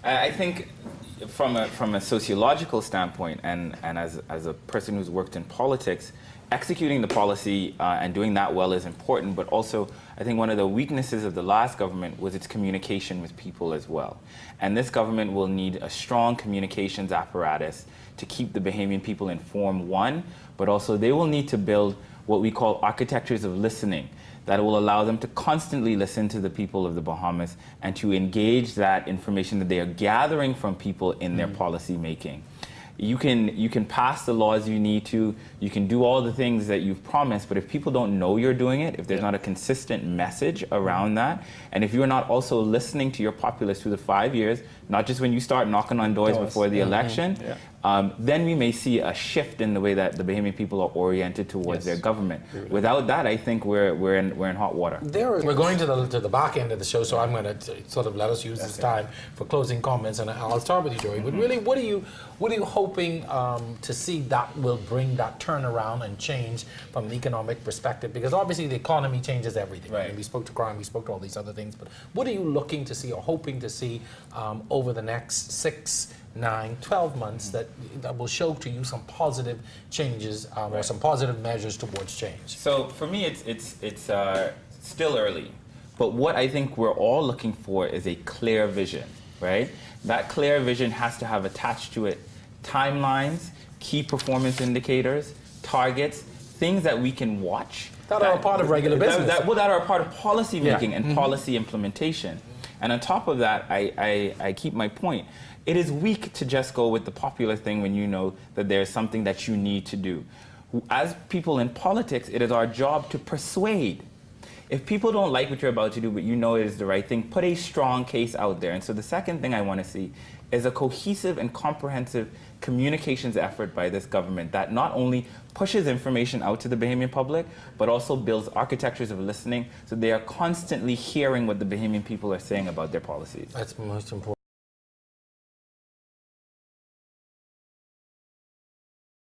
I think from a sociological standpoint, and as a person who's worked in politics, executing the policy and doing that well is important, but also I think one of the weaknesses of the last government was its communication with people as well. And this government will need a strong communications apparatus to keep the Bahamian people informed, one, but also they will need to build what we call architectures of listening that will allow them to constantly listen to the people of the Bahamas and to engage that information that they are gathering from people in their policy making. You can pass the laws you need to, you can do all the things that you've promised, but if people don't know you're doing it, if there's not a consistent message around that, and if you're not also listening to your populace through the 5 years, not just when you start knocking on doors before the election, then we may see a shift in the way that the Bahamian people are oriented towards their government. Without that, I think we're in hot water. We're going to the back end of the show, so I'm going to sort of let us use this time for closing comments, and I'll start with you, Joey. But really, what are you hoping to see that will bring that turnaround and change from an economic perspective? Because obviously the economy changes everything. Right. We spoke to crime, we spoke to all these other things, but what are you looking to see or hoping to see over the next 6, 9, 12 months that will show to you some positive changes or some positive measures towards change? So for me, it's still early, but what I think we're all looking for is a clear vision, right? That clear vision has to have attached to it timelines, key performance indicators, targets, things that we can watch. That are a part of regular business. That are a part of policy making and policy implementation. And on top of that, I keep my point. It is weak to just go with the popular thing when you know that there's something that you need to do. As people in politics, it is our job to persuade. If people don't like what you're about to do, but you know it is the right thing, put a strong case out there. And so the second thing I want to see is a cohesive and comprehensive communications effort by this government that not only pushes information out to the Bahamian public, but also builds architectures of listening so they are constantly hearing what the Bahamian people are saying about their policies. That's most important.